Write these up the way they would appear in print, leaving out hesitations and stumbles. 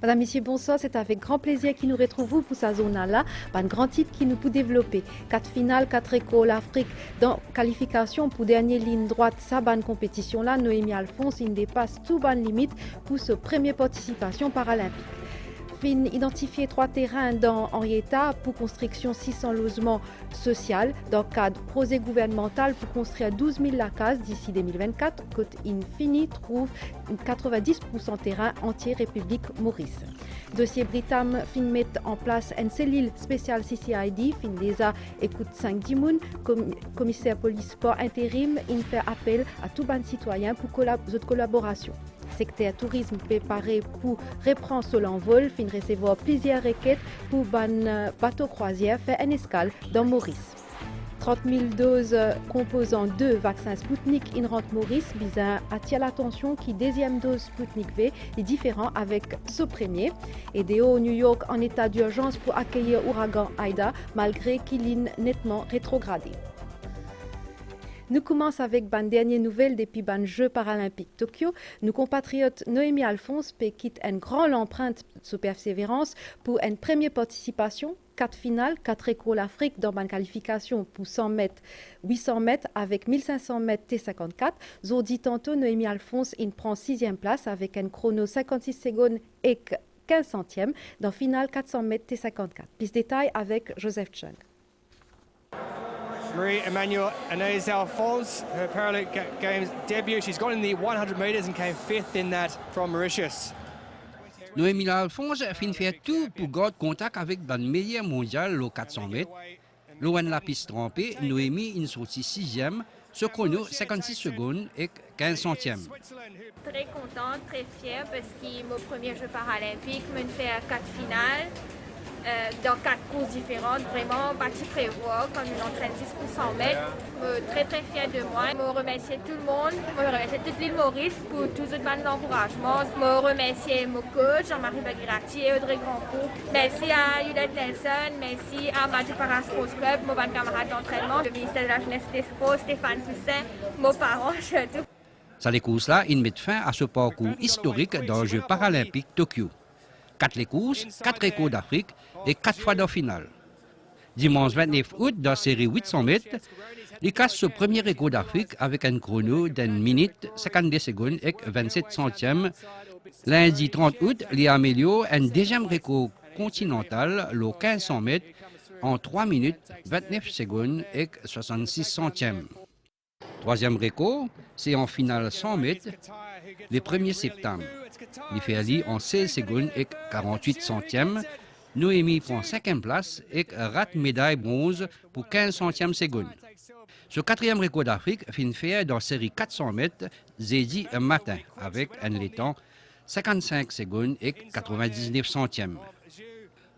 Madame, Messieurs, bonsoir. C'est avec grand plaisir qu'il nous retrouvons pour sa zone-là. Un grand titre qui nous peut développer. 4 finales, 4 écoles, l'Afrique dans qualification pour dernière ligne droite. Sa bonne compétition-là, Noémie Alphonse, il dépasse tout bonne limite pour sa première participation paralympique. Fin identifier 3 terrains dans Henrietta pour construction 600 logements sociaux dans le cadre projet gouvernemental pour construire 12 000 lacases d'ici 2024. Côte Infini trouve 90% terrain entier République Maurice. Dossier Britam fin mettre en place une cellule spéciale CCID, fin déjà écoute 5 dimoun, commissaire police sport intérim, il fait appel à tout ban citoyen pour votre collaboration. Secteur tourisme préparé pour reprendre son envol, fin recevoir plusieurs requêtes pour ban bateau croisière faire une escale dans Maurice. 30 000 doses composant 2 vaccins Sputnik in rentre Maurice visant à attirer l'attention qui deuxième dose Sputnik V est différent avec ce premier. Et des hauts New York en état d'urgence pour accueillir ouragan Aida malgré qu'il est nettement rétrogradé. Nous commençons avec une dernière nouvelle depuis les Jeux paralympiques Tokyo. Nos compatriotes Noémie Alphonse quitte une grande empreinte de persévérance pour une première participation. 4 finales, 4 écoles Afrique dans une qualification pour 100 mètres, 800 mètres avec 1500 mètres T54. Zodi tantôt, Noémie Alphonse prend 6e place avec un chrono 56 secondes et 15 centièmes dans finale 400 mètres T54. Plus de détails avec Joseph Chung. Marie-Emmanuelle Anaïs Alphonse, her Paralympic Games debut. She's gone in the 100 metres and came 5th in that from Mauritius. Noémie Alphonse fin fait tout pour garder contact avec le meilleur mondial au 400 mètres. Loin la piste trempée, Noémie est sortie 6e, ce chrono 56 secondes et 15 centièmes. Très contente, très fière parce que mon premier jeu paralympique me fait à 4 finales. Dans 4 courses différentes, vraiment bâti prévoir comme une entraîne 6 pour 100 mètres. Très très fière de moi. Je remercie tout le monde, je remercie toute l'île Maurice pour tous les encouragements. Je remercie mon coach Jean-Marie Baguirati et Audrey Grandcourt. Merci à Yulette Nelson, merci à Magic Para Sports Club, mon camarade d'entraînement, le ministère de la Jeunesse et des Sports, Stéphane Toussaint, mes parents, surtout. Ça les courses-là, ils mettent fin à ce parcours historique dans les Jeux paralympiques Tokyo. 4 les courses, 4 échos d'Afrique et 4 fois dans finale. Dimanche 29 août, dans la série 800 mètres, il casse ce premier écho d'Afrique avec un chrono d'1 minute 52 secondes et 27 centièmes. Lundi 30 août, il améliore un deuxième écho continental, le 1500 mètres, en 3 minutes 29 secondes et 66 centièmes. Troisième écho, c'est en finale 100 mètres, le 1er septembre. Il fait aller en 16 secondes et 48 centièmes. Noémie prend 5e place et rate médaille bronze pour 15 centièmes secondes. Ce 4e record d'Afrique fin fait dans la série 400 mètres jeudi matin avec un temps 55 secondes et 99 centièmes.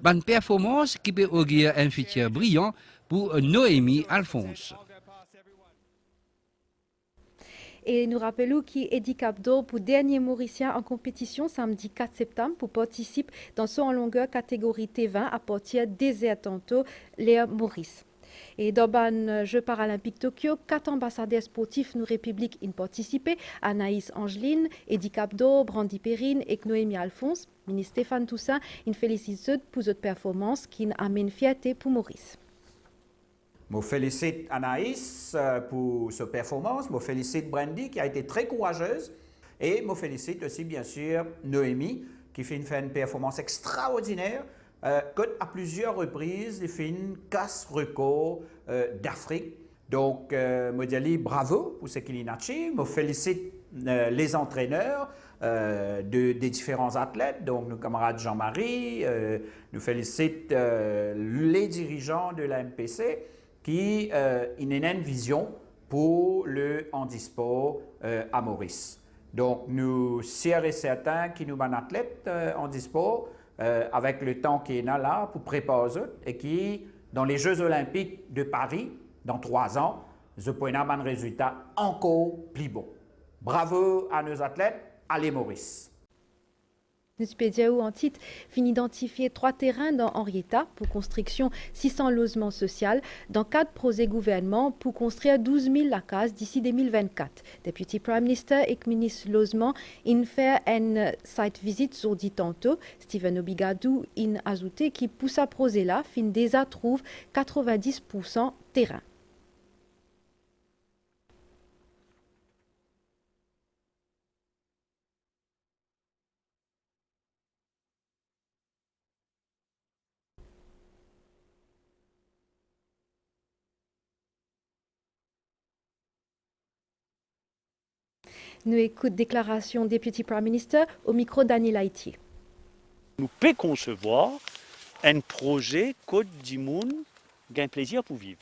Bonne performance qui peut augurer un futur brillant pour Noémie Alphonse. Et nous rappelons qu'il est Capdo pour dernier Mauricien en compétition samedi 4 septembre pour participer dans son en longueur catégorie T20 à partir des tantôt Léa Maurice. Et dans le Jeux paralympiques Tokyo, 4 ambassadeurs sportifs nous République ont participé, Anaïs Angeline, Eddie Capdo, Brandy Perrine et Noémie Alphonse. Ministre Stéphane Toussaint, une félicite pour cette performance qui amène fierté pour Maurice. Je félicite Anaïs pour sa performance, je félicite Brandy qui a été très courageuse et je félicite aussi bien sûr Noémie qui fait une performance extraordinaire à plusieurs reprises, il fait une casse record d'Afrique. Donc, je dis bravo pour ce qu'il a achieve. Je félicite les entraîneurs des différents athlètes, donc nos camarades Jean-Marie, nous félicite les dirigeants de la MPC qui ont une vision pour le handisport à Maurice. Donc, nous sommes et certains qui nous sont athlètes handisport avec le temps qui est là pour préparer et qui, dans les Jeux olympiques de Paris, dans 3 ans, je peux avoir un résultat encore plus bon. Bravo à nos athlètes, allez Maurice! Nuspediaou en titre fin identifier 3 terrains dans Henrietta pour construction 600 logements sociaux dans 4 projets gouvernement pour construire 12 000 la case d'ici 2024. Deputy Prime Minister et ministre logement in fait une site visite sur dit tantôt. Stephen Obigadou in ajouté qui pousse à projet là fin déjà trouve 90% terrain. Nous écoutons déclaration Deputy Prime Minister au micro Daniel Haïti. Nous pouvons concevoir un projet Côte d'Imoun gain plaisir pour vivre,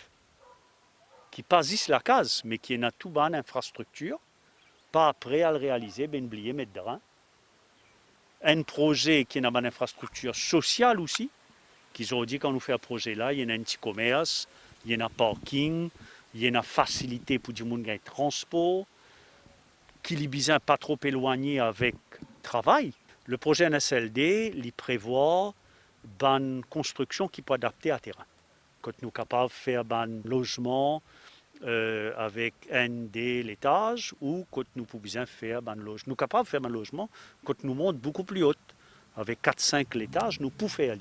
qui passe la case, mais qui est tout bonne infrastructure, pas prêt à le réaliser, ben oublier mettre dedans. Un projet qui est une bonne infrastructure sociale aussi, qu'ils ont dit quand nous fait un projet là, il y a un petit commerce, il y a un parking, il y a une facilité pour du monde gain transport, qui est besoin pas trop éloigné avec travail. Le projet NSLD, il prévoit une construction qui peut adapter à terrain. Quand nous sommes capables de faire un logement avec un des l'étage ou quand nous pouvons faire un logement. Nous sommes capables de faire un logement quand nous montons beaucoup plus haut. Avec 4-5 l'étage, nous pouvons faire.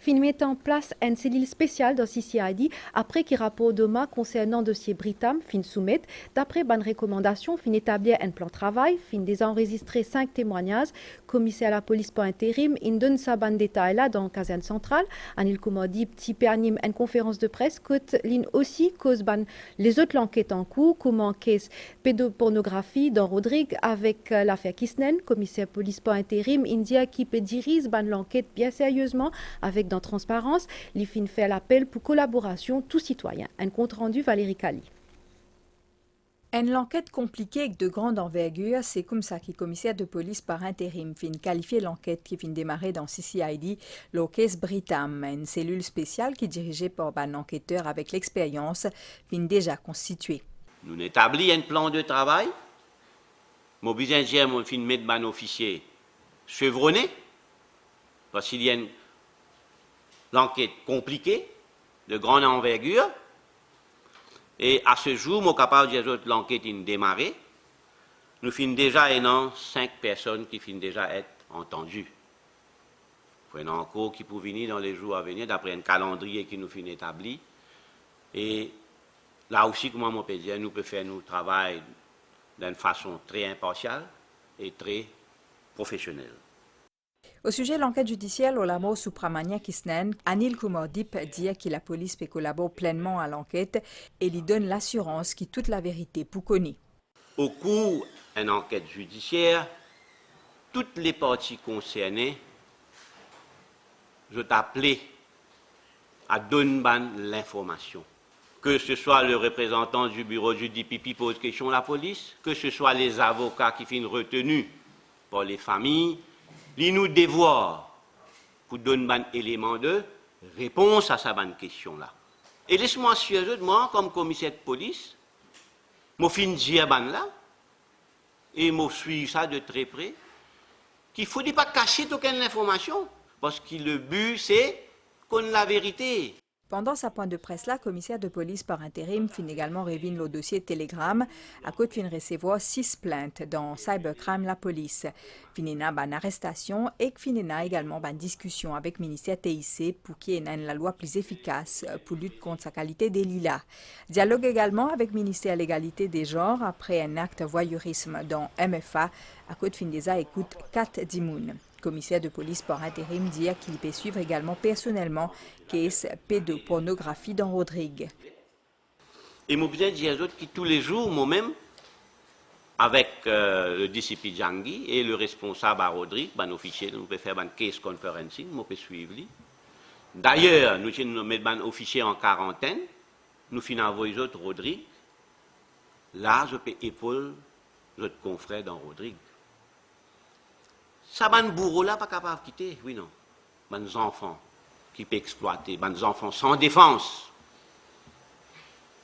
Fin met en place une cellule spéciale dans CCID après qu'il rapport demain concernant dossier Britam fin soumettre d'après bonne recommandation fin établir un plan de travail fin désenregistrer 5 témoignages commissaire à la police par intérim in donne sa bande détail là dans caserne centrale Anil Koumadi petit pernim une conférence de presse côte ligne aussi cause ban les autres l'enquête en cours comment caisse pédopornographie dans Rodrigue avec l'affaire Kisnen commissaire police par intérim India qui peut diriger ban l'enquête bien sérieusement avec dans transparence, l'IFIN fait l'appel pour collaboration tout citoyen. Un compte rendu Valérie Cali. Une enquête compliquée avec de grande envergure, c'est comme ça que le commissaire de police par intérim fin qualifier l'enquête qui fin démarrer dans CCID, le case Britam, une cellule spéciale qui est dirigée par un enquêteur avec l'expérience fin déjà constituée. Nous établissons un plan de travail, mon besoin de mon fin mettre un officier chevronné, parce qu'il y a une l'enquête compliquée, de grande envergure. Et à ce jour, je suis capable de dire que l'enquête est démarrée. Nous finissons déjà 5 personnes qui finissent déjà être entendues. Il y en a encore qui peuvent venir dans les jours à venir, d'après un calendrier qui nous finit établi. Et là aussi, comme on peut dire, nous pouvons faire notre travail d'une façon très impartiale et très professionnelle. Au sujet de l'enquête judiciaire au Lamo Supramania Kisnen, Anil Koumordip dit que la police peut collaborer pleinement à l'enquête et lui donne l'assurance que toute la vérité pour connaître. Au cours d'une enquête judiciaire, toutes les parties concernées, je t'appelais à donner l'information. Que ce soit le représentant du bureau du DPP pose question à la police, que ce soit les avocats qui finissent retenus par les familles, ils nous dévoient pour donner un élément de réponse à sa bonne question-là. Et laisse-moi assurer, moi, comme commissaire de police, je fin dire là, et je suis ça de très près, qu'il ne faut pas cacher aucune information, parce que le but, c'est qu'on ait la vérité. Pendant sa pointe de presse là, commissaire de police par intérim fin également révèle le dossier Telegram à côté fin recevoir 6 plaintes dans cybercrime la police. Finena ban arrestation et finena également ban discussion avec ministère TIC pour qu'il y ait la loi plus efficace pour lutter contre sa qualité des lilas. Dialogue également avec ministère l'égalité des genres après un acte voyeurisme dans MFA à côté fin des écoute 4 Dimoun. Commissaire de police par intérim dit qu'il peut suivre également personnellement case pédopornographie dans Rodrigue. Et je besoin de dire aux autres que tous les jours, moi-même, avec le DCP Djangui et le responsable à Rodrigue, un officier, nous pouvons faire un case conferencing, nous pouvons suivre. D'ailleurs, nous mettons un officier en quarantaine, nous finissons envoyer les autres Rodrigue. Là, je peux épauler notre confrère dans Rodrigue. Ça, ban bourreau là, pas capable de quitter, oui, non. Ban enfants qui peuvent exploiter, ban enfants sans défense.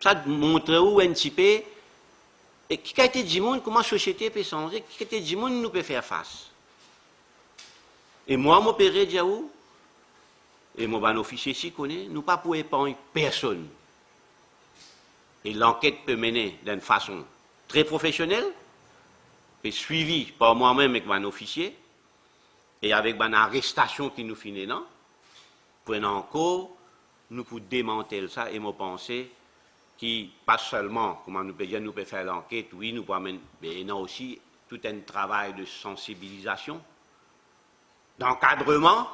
Ça montre où un petit peu, et qui a été dit monde, comment la société peut changer, qui a été dit monde, nous peut faire face. Et moi, m'opérer, Diaou, et mon ban officier s'y connaît, nous pas pour épargner personne. Et l'enquête peut mener d'une façon très professionnelle, et suivie par moi-même avec mon officier, et avec une arrestation qui nous finit là, prenant encore, nous pouvons démanteler ça, et moi penser qui, pas seulement, comment nous pouvons dire, nous pouvons faire l'enquête, oui, nous pouvons mener, mais non aussi tout un travail de sensibilisation, d'encadrement,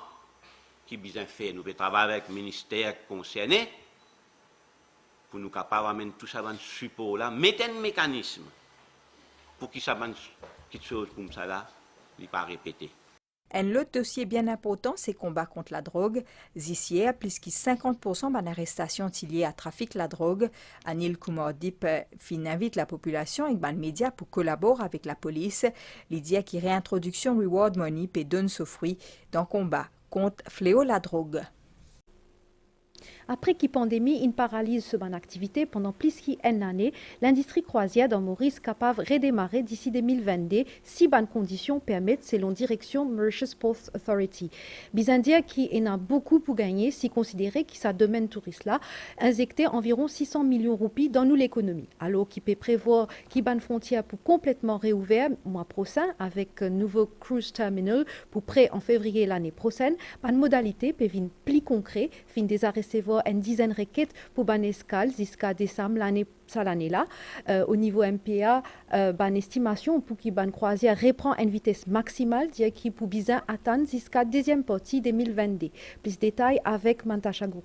qui bien fait. Nous pouvons travailler avec le ministère concerné pour nous capables d'amener tout ça dans le support là, mettre un mécanisme pour que ça quelque chose comme ça là, ne pas répéter. Un autre dossier bien important, c'est le combat contre la drogue. Ici, plus que 50% de l'arrestation liée à trafic de la drogue. Anil Kumar Dip invite la population et les médias pour collaborer avec la police. L'idée qui réintroduction reward money et donne ce fruit dans le combat contre fléau la drogue. Après que la pandémie une paralyse ce ban activité pendant plus qu'une année, l'industrie croisière dans Maurice capable de redémarrer d'ici 2022 si bonnes conditions permettent selon direction Mauritius Ports Authority. Bizarre dire qu'il en a beaucoup pour gagner si considérer que sa domaine touriste là injectait environ 600 millions de roupies dans nous l'économie. Alors qu'il peut prévoir qu'il ban frontière pour complètement réouvert mois prochain avec un nouveau cruise terminal pour prêt en février l'année prochaine, ban modalité peut venir plus concret, fin des arrêts une dizaine de requêtes pour ban escale jusqu'à décembre l'année là. Au niveau MPA, ban estimation pour que ban croisière reprend une vitesse maximale, dire qu'il pour bien atteindre jusqu'à deuxième partie 2022. Plus de détails avec Mantasha Gourou.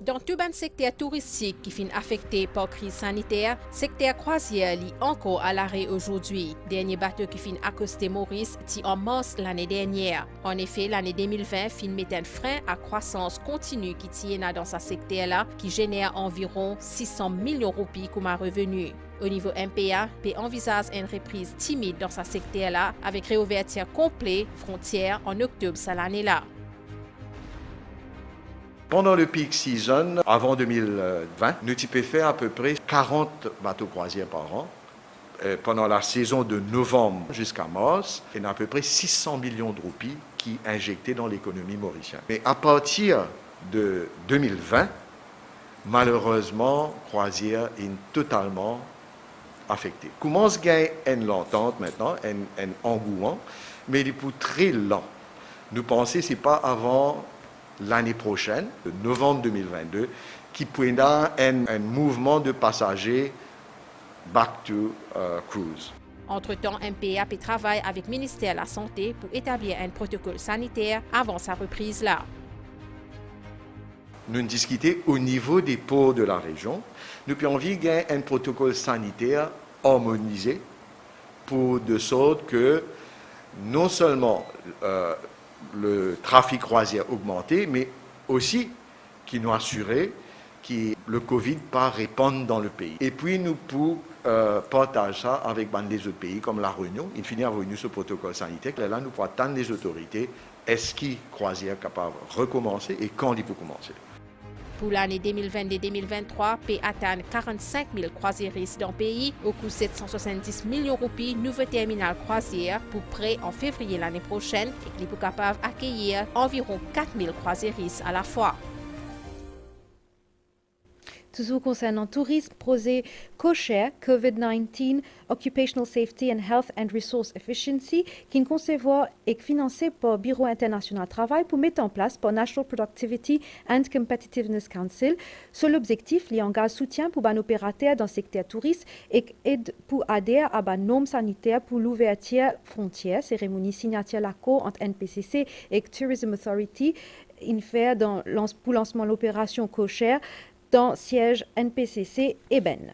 Dans tout le secteur touristique qui finit affecté par la crise sanitaire, le secteur croisière est encore à l'arrêt aujourd'hui. Dernier bateau qui finit accosté Maurice est en mars l'année dernière. En effet, l'année 2020 finit mettre un frein à croissance continue qui tient dans ce secteur-là, qui génère environ 600 millions de roupies comme un revenu. Au niveau MPA, P envisage une reprise timide dans ce secteur-là avec réouverture complète frontières en octobre cette année-là. Pendant le peak season, avant 2020, nous avons fait à peu près 40 bateaux croisières par an. Pendant la saison de novembre jusqu'à mars, il y a à peu près 600 millions de roupies qui injectés dans l'économie mauricienne. Mais à partir de 2020, malheureusement, croisière est totalement affectée. Commence à gagner une entente maintenant, un engouement, mais il est très lent. Nous pensons que ce n'est pas avant l'année prochaine, novembre 2022, qui prendra un mouvement de passagers back to cruise. Entre-temps, MPA travaille avec le ministère de la Santé pour établir un protocole sanitaire avant sa reprise là. Nous discutons au niveau des ports de la région. Nous avons envie de gagner un protocole sanitaire harmonisé pour de sorte que non seulement le trafic croisière augmenté, mais aussi qui nous assurer que le Covid ne pas répandre dans le pays. Et puis nous pouvons partager ça avec les autres pays comme la Réunion. Il finit à revenir ce protocole sanitaire. Là, nous pouvons attendre les autorités. Est-ce que croisière est capable de recommencer et quand il peut commencer? Pour l'année 2022-2023, P atteint 45 000 croisiéristes dans le pays, au coût de 770 millions de roupies, nouveau terminal croisière pour prêt en février l'année prochaine et qui est capable d'accueillir environ 4 000 croisiéristes à la fois. Toujours concernant tourisme, projet COSHARE, COVID-19, Occupational Safety and Health and Resource Efficiency, qui est conçu et financé par le Bureau international du travail pour mettre en place par National Productivity and Competitiveness Council. Seul objectif, il engage soutien pour les opérateurs dans le secteur touriste et aide pour adhérer à des normes sanitaires pour l'ouverture frontières, cérémonie signature l'accord entre NPCC et Tourism Authority, pour lancement de l'opération COSHARE dans siège NPCC et Ben.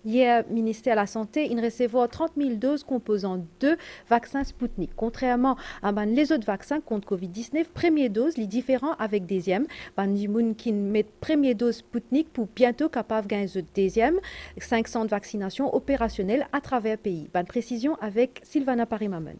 Hier, ministère de la Santé, il recevait 30 000 doses composant 2 vaccins Sputnik. Contrairement à les autres vaccins contre Covid-19, première dose, les différents avec deuxième. Les gens qui mettent première dose Sputnik pour bientôt capable de gagner le deuxième. 500 de vaccination opérationnelle à travers le pays. Bonne précision avec Sylvana Parimamen.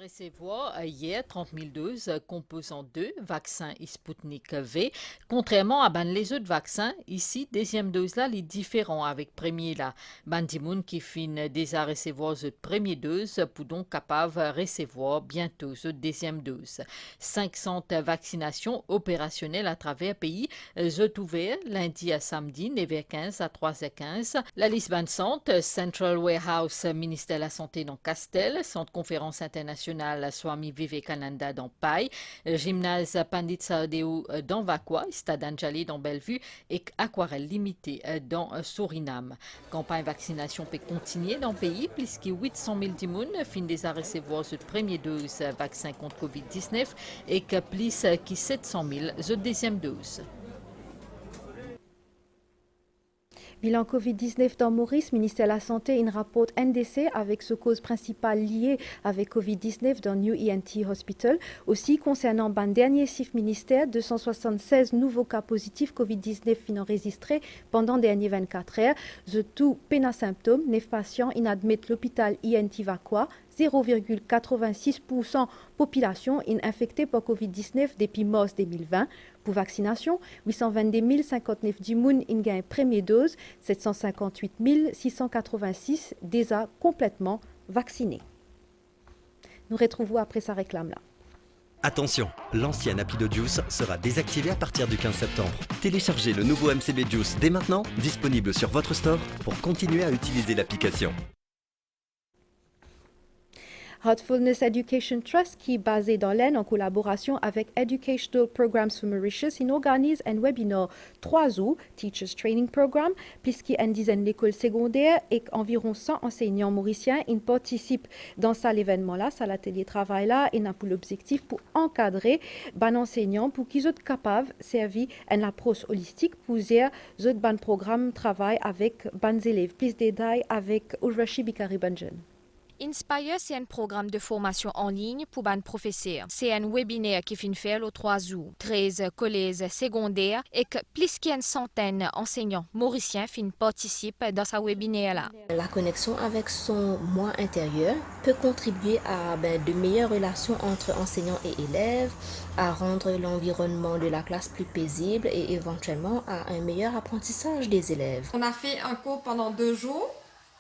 recevoir hier 30 000 doses composant 2 vaccins Sputnik V. Contrairement à les autres vaccins, ici, deuxième dose là, est différent avec premier là. Bandimoun qui fin déjà recevoir cette première dose pour donc capable de recevoir bientôt cette deuxième dose. 500 vaccinations opérationnelles à travers le pays sont ouvertes lundi à samedi 9h15 à 3h15. La liste centre Central Warehouse, ministère de la Santé dans Castel, centre conférence internationale Swami Vivekananda dans Paille, gymnase Pandit Sahadeo dans Vakwa, Stade Anjali dans Bellevue et Aquarelle Limitée dans Suriname. Campagne vaccination peut continuer dans le pays, puisque 800 000 dimoun finissent déjà recevoir cette première dose vaccin contre Covid-19 et que plus que 700 000 cette deuxième dose. Bilan Covid-19 dans Maurice, ministère de la Santé, une rapport NDC avec ce cause principale liée avec Covid-19 dans New ENT Hospital. Aussi, concernant le dernier chiffre ministère, 276 nouveaux cas positifs Covid-19 finant enregistrés pendant les dernières 24 heures. The tout pena symptômes, 9 patients inadmettent l'hôpital ENT Vakwa. 0,86% population infectée par Covid-19 depuis mars 2020. Pour vaccination, 822 059 dimoun in gain première dose, 758 686 déjà complètement vaccinés. Nous retrouvons après sa réclame là. Attention, l'ancienne appli de Juice sera désactivée à partir du 15 septembre. Téléchargez le nouveau MCB Juice dès maintenant, disponible sur votre store pour continuer à utiliser l'application. Heartfulness Education Trust, qui est basé dans l'Aisne en collaboration avec Educational Programs for Mauritius, il organise un webinaire 3 août, Teachers Training Program, puisqu'il y a une dizaine d'écoles secondaires et environ 100 enseignants mauriciens. Ils participent dans l'événement-là, ça l'atelier travail-là, et n'a pour l'objectif pour encadrer les enseignants pour qu'ils soient capables de servir une approche holistique pour gérer les programmes de travail avec les élèves. Plus de détails avec Urvashi Bikaribanjan. Inspire, c'est un programme de formation en ligne pour les professeurs. C'est un webinaire qui finit faire le 3 août. 13 collèges secondaires et que plus qu'une centaine d'enseignants mauriciens participent dans ce webinaire-là. La connexion avec son moi intérieur peut contribuer à de meilleures relations entre enseignants et élèves, à rendre l'environnement de la classe plus paisible et éventuellement à un meilleur apprentissage des élèves. On a fait un cours pendant 2 jours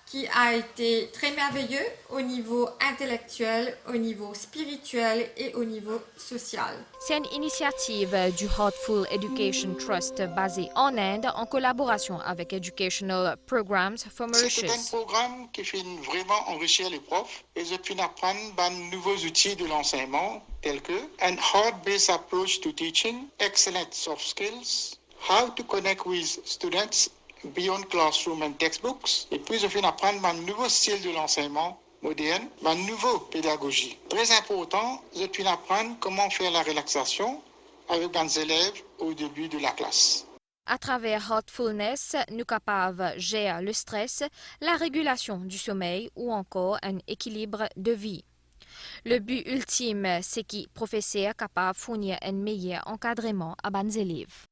qui a été très merveilleux au niveau intellectuel, au niveau spirituel et au niveau social. C'est une initiative du Heartful Education Trust basée en Inde en collaboration avec Educational Programs for Mauritius. C'est un programme qui fait vraiment enrichir les profs et je puis apprendre de nouveaux outils de l'enseignement tels que an heart-based approach to teaching, excellent soft skills, how to connect with students beyond classroom and textbooks, et puis je viens d'apprendre un nouveau style de l'enseignement moderne, une nouvelle pédagogie. Très important, je viens d'apprendre comment faire la relaxation avec les élèves au début de la classe. À travers Heartfulness, nous sommes capables de gérer le stress, la régulation du sommeil ou encore un équilibre de vie. Le but ultime, c'est que les professeurs soient capables de fournir un meilleur encadrement à les élèves.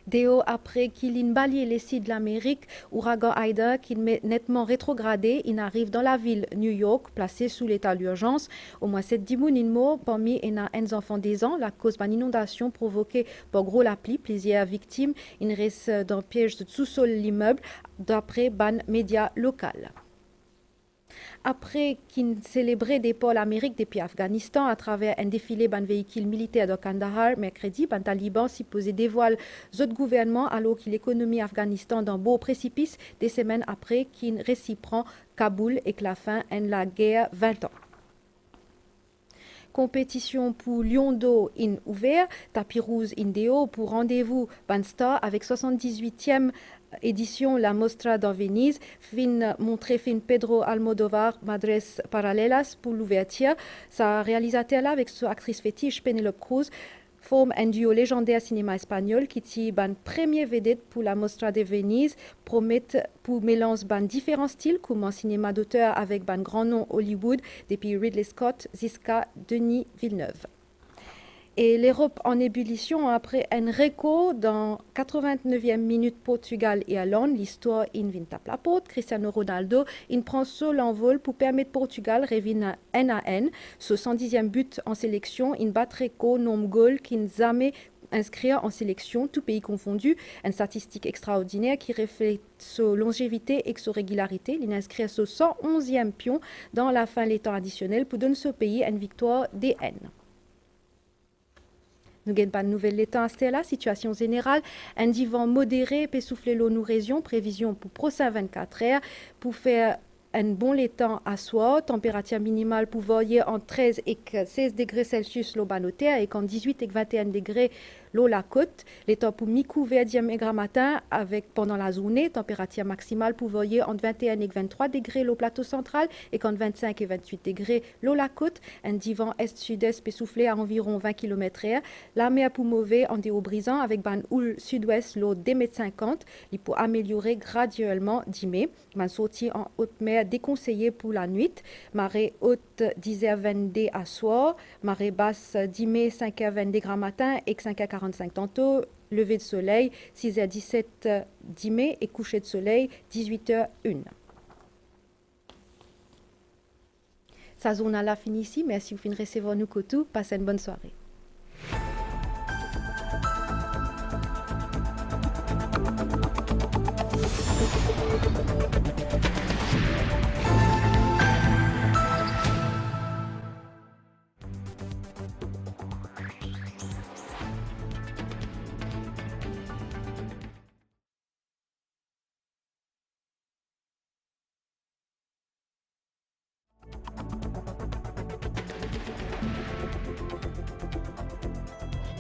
Déo après qu'il ait balayé les sites de l'Amérique, ouragan Ida, qui est nettement rétrogradé, il arrive dans la ville New York, placé sous l'état d'urgence. Au moins 7 dimoun morts, parmi un enfant des ans, la cause d'une inondation provoquée par gros la pluie, plusieurs victimes. Il reste dans le piège de sous-sol l'immeuble, d'après ban médias local. Après qu'il célébrait des pôles Amérique depuis Afghanistan à travers un défilé d'un véhicule militaire de Kandahar, mercredi, les talibans s'y posaient des voiles autres gouvernements alors que l'économie Afghanistan dans beau précipice des semaines après qu'il réciprend Kaboul et que la fin de la guerre 20 ans. Compétition pour Lion d'eau in ouvert, tapis rouge in deo pour rendez-vous Banstar avec 78e édition La Mostra dans Venise, montré film Pedro Almodóvar Madres Paralelas pour l'ouverture. Sa réalisateur là avec son actrice fétiche Penélope Cruz forme un duo légendaire cinéma espagnol qui tire ban première vedette pour la Mostra de Venise, promet pour mélange ban différents styles comme un cinéma d'auteur avec ban grand nom Hollywood depuis Ridley Scott jusqu'à Denis Villeneuve. Et l'Europe en ébullition après un réco dans 89e minute Portugal et Hollande, l'histoire in vintap la porte. Cristiano Ronaldo il prend seul l'envol pour permettre Portugal revenir N à N. Ce 110e but en sélection, in bat réco nom goal qui jamais inscrire en sélection, tout pays confondu, une statistique extraordinaire qui reflète sa longévité et sa régularité. Il inscrit ce 111e pion dans la fin des temps additionnels pour donner ce pays une victoire DN. Nous n'avons pas de nouvelles l'état à la situation générale. Un divan modéré peut souffler l'eau nous région. Prévision pour prochain 24 heures pour faire un bon l'étang à soir. Température minimale pour varier en 13 et 16 degrés Celsius l'eau banotaire et en 18 et 21 degrés l'eau la côte. L'étang pour mi-couvert diamètre matin avec pendant la journée. Température maximale pour varier entre 21 et 23 degrés l'eau plateau central et en 25 et 28 degrés l'eau la côte. Un divan est-sud-est peut souffler à environ 20 km/h. La mer pour mauvais en déo brisant avec ban houle sud-ouest l'eau des mètres 50. Il peut améliorer graduellement 10 mai. Man sortie en haute mer déconseillé pour la nuit. Marée haute 10h20 à soir. Marée basse 10 mai 5h20 matin et 5h45 tantôt. Lever de soleil 6h17 10 mai et coucher de soleil 18h01. Sa zone à la fin ici. Merci vous fin recevoir nous kotou. Passez une bonne soirée.